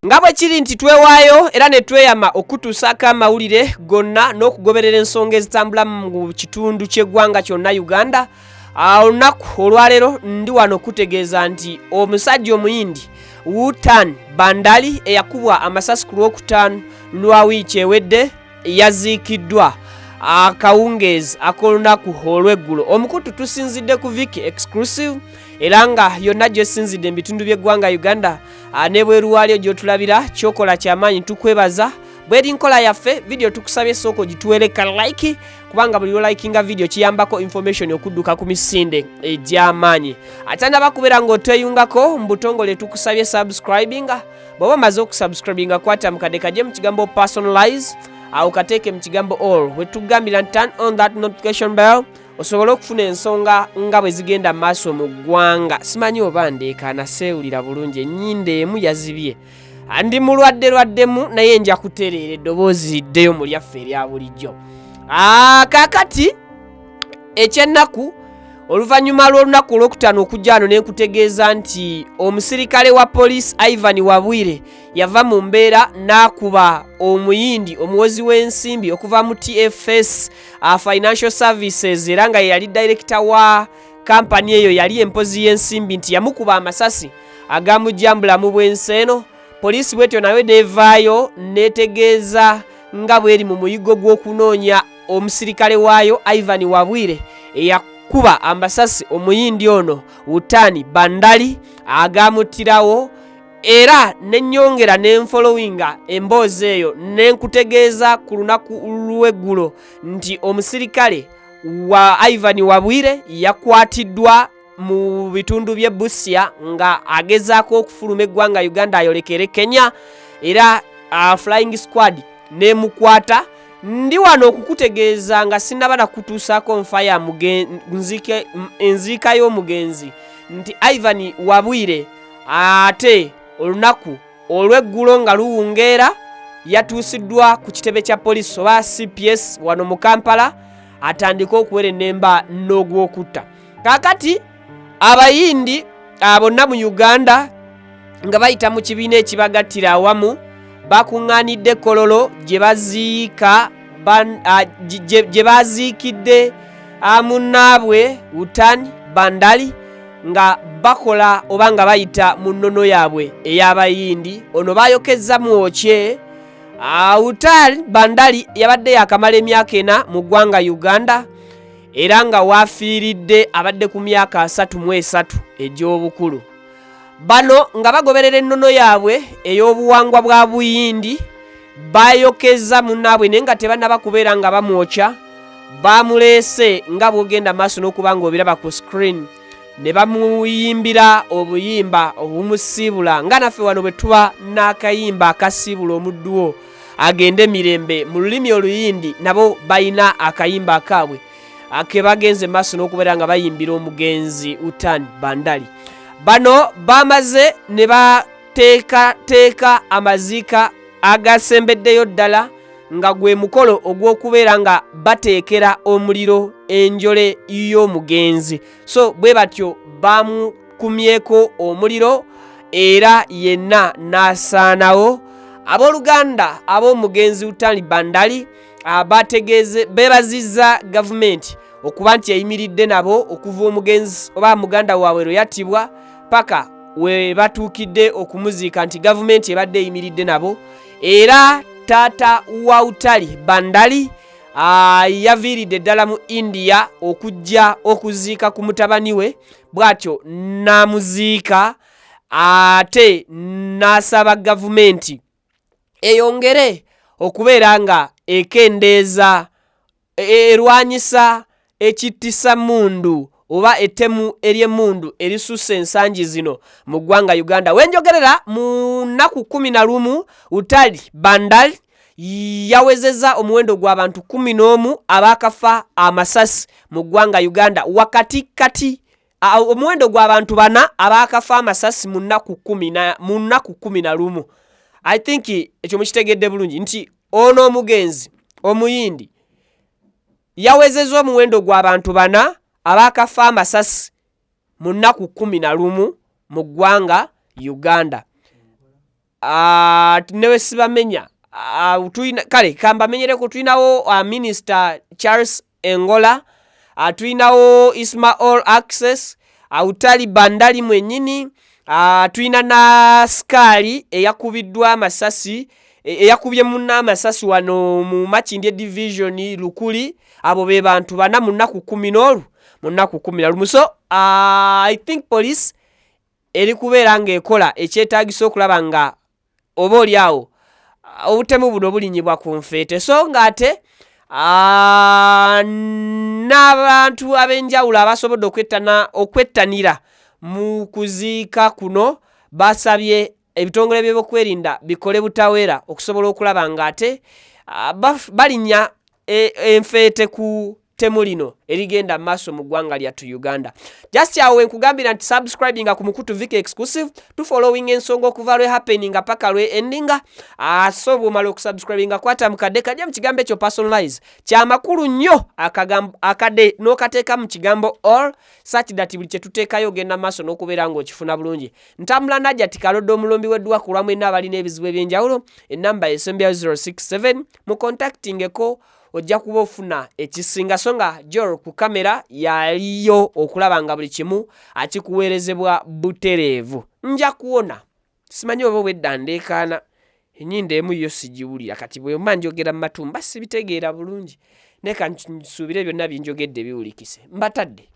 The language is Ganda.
Ngabwe kiri nti twewaayo era ne tweyama okutuusako amawulire gonna n'okugoberera ensonga ezitambula mu kitundu ky'eggwanga kyonna Uganda. Olunaku olwaleero ndi wano okutegeeza nti omusajja omuyindi Wutan Bhandari eyakubwa amasasi ku Lwokutaano lwa wiiki ewedde yaziikiddwa akawungeezi ak'olunaku olw'eggulo. Omukutu tusinzidde ku Viki Exclusive era nga yonna gyesinzidde mu bitundu by'eggwanga Uganda ne bweru waalyo gy'otulabira kyokola ky'amaanyi tukwebaza. Bweri nkola yaffe video tukusabye soko gituweleka like kubanga buli likinga video kiyambako information okudduka ku misinde egy'amaanyi. Atanda bakubeera ng'otweyungako mbutongole tukusabye subscribinga. Bw'oba maze okusubscribinga kwata mukadde kaje mu kigambo personalize au kateeke mu kigambo all wetugambira turn on that notification bell osobola okufuna ensonga nga bwe zigenda maaso mu ggwanga. Simanyi oba ndeeka naseewulira bulungi ennyinde emu yazibye. Andi mulwadde naye nja kutereera eddoboozi liddeyo mu lyaffe erya bulijjo. Kaakati ekyennaku oluvannyuma lw'olunaku olwokutaano okujja wano ne nkutegeeza nti omusirikale wa poliisi Ivan Wabwire yava mu mbeera n'akuba omuyindi omuwozi w'ensimbi okuva mu TFS Financial Services era nga yali director wa kampani eyo yali empozi y'ensimbi nti yamukuba amasasi agamujjambula mu bwensi eno. Poliisi bwetyo nawe nevaayo netegeeza nga bweri mu muyigo gw'okunoonya omusirikale waayo Ivan Wabwire eyakuba amasasi omuyindi ono Wutan Bhandari agamutirawo era nennyongera nenfolowinga emboozi eyo nenkutegeeza ku lunaku lw'eggulo nti omusirikale wa Ivan Wabwire yakwatiddwa mu bitundu bye Busia nga agezaako okufuluma eggwanga Uganda ayolekere Kenya era flying squad nemukwata. Ndi wano okukutegeeza nga sinnaba nakutuusaako nfa ya enziika y'omugenzi nti Ivan Wabwire ate olunaku olw'eggulo nga luwungeera yatuusiddwa ku kitebe kya poliisi oba CPS wano mu Kampala atandika okuwera ennemba n'ogw'okutta. Kaakati abayindi bonna mu Uganda nga bayita mu kibiina ekibagattira awamu bakuŋŋaanidde Kololo gye baziikidde munnaabwe Wutan Bhandari nga bakola oba nga bayita mu nnono yaabwe ey'abayindi. Ono bayokezza mwokye. Wutan Bhandari yabadde yakamala emyaka 4 mu ggwanga Uganda era nga waafiiridde abadde ku myaka 33 egy'obukulu. Bano nga bagoberera ennono yaabwe ey'obuwangwa bwa buyindi bayokeza munnaabwe naye nga tebannaba kubeera nga bamwokya. Bamuleese nga bw'ogenda maaso n'okuba ng'obiraba ku screen ne bamuyimbira obuyimba obumusiibula nga naffe wano bwe tuba n'akayimba akasiibula omudduwo agende mirembe mu lulimi oluyindi nabo bayina akayimba akaabwe ake bagenze maaso n'okubeera nga bayimbira omugenzi Wutan Bhandari. Bano bamaze ne bateeka amaziika agasembeddeyo ddala nga gwe mukolo ogw'okubeera nga bateekera omuliro enjole y'omugenzi. So bwe batyo bamukumyeko omuliro era yenna n'asaanawo. Abooluganda ab'omugenzi Wutan Bhandari beebazizza gavumenti okuba nti yayimiridde nabo okuva omugenzi oba muganda waabwe lwe yattibwa paka we batuukidde okumuziika nti gavumenti ebadde eyimiridde nabo. Era taata wa Wutan Bhandari yaviiridde ddala mu India okujja okuziika ku mutabani we bw'atyo n'amuziika ate n'asaba gavumenti eyongere okubeera nga ekendeeza erwanyisa ekittisa mundu oba ettemu ery'emmundu erisusse ensangi zino mu ggwanga Uganda. Wenjogerera mu nnaku 11 Wutan Bhandari yawezezza omuwendo gw'abantu 11 abaakafa amasasi mu ggwanga Uganda wakati omuwendo gw'abantu 4 abaakafa amasasi mu nnaku 11. I think ekyo mukitegedde bulungi nti ono omugenzi omuyindi yawezezza omuwendo gw'abantu 4 abaakafa amasasi mu nnaku 11 mu ggwanga Uganda. newe sibamenya kale kambamenyereko tulinawo Minister Charles Engola, tulinawo Ismail Access, utali Bhandari mwenyini, tulina na Skali eyakubiddwa amasasi eyakubye munna amasasi wano mu Makindye division Lukuli. Abo be bantu bana mu nnaku 10 so I think police eri kubeera ng'ekola ekyetaagisa okulaba nga oba oliawo obutemu buno bulinyibwa ku nfeete, so ng'ate n'abantu ab'enjawulo abasobodde okwettanira mu kuziika kuno basabye ebitongole by'ebyokwerinda bikole butaweera okusobola okulaba ng'ate balinnya enfeete ku ttemu lino erigenda maaso mu ggwanga lyattu Uganda. Just awo nkugambira nti subscribinga ku Mukutu Viki exclusive, tufollowing ensonga okuva lwe happeninga paka lwe endinga. So bw'omala okusubscribinga kwata mu kadde kajja mu kigambo ekyo personalize kyamakulu nnyo akadde n'okateeka mu kigambo all such that buli kye tuteekayo ogenda maaso n'okubeera ng'okifuna bulungi. Ntambula najja tikalodde omulombi w'edduwa ku lwamu enna abalina ebizibu eby'enjawulo, ennamba esembya 067 mu contactingeko ojja kuba ofuna ekisinga, so nga Jor ku kamera yaliyo okulaba nga buli kimu akikuweerezebwa butereevu. Nja kuwona simanyi oba obwedda ndeekaana ennyindo emu yo sigiwulira, kati bwe mba njogera mu matumba sibitegeera bulungi, neka nsuubire byonna bye njogedde biwulikise. Mbatadde.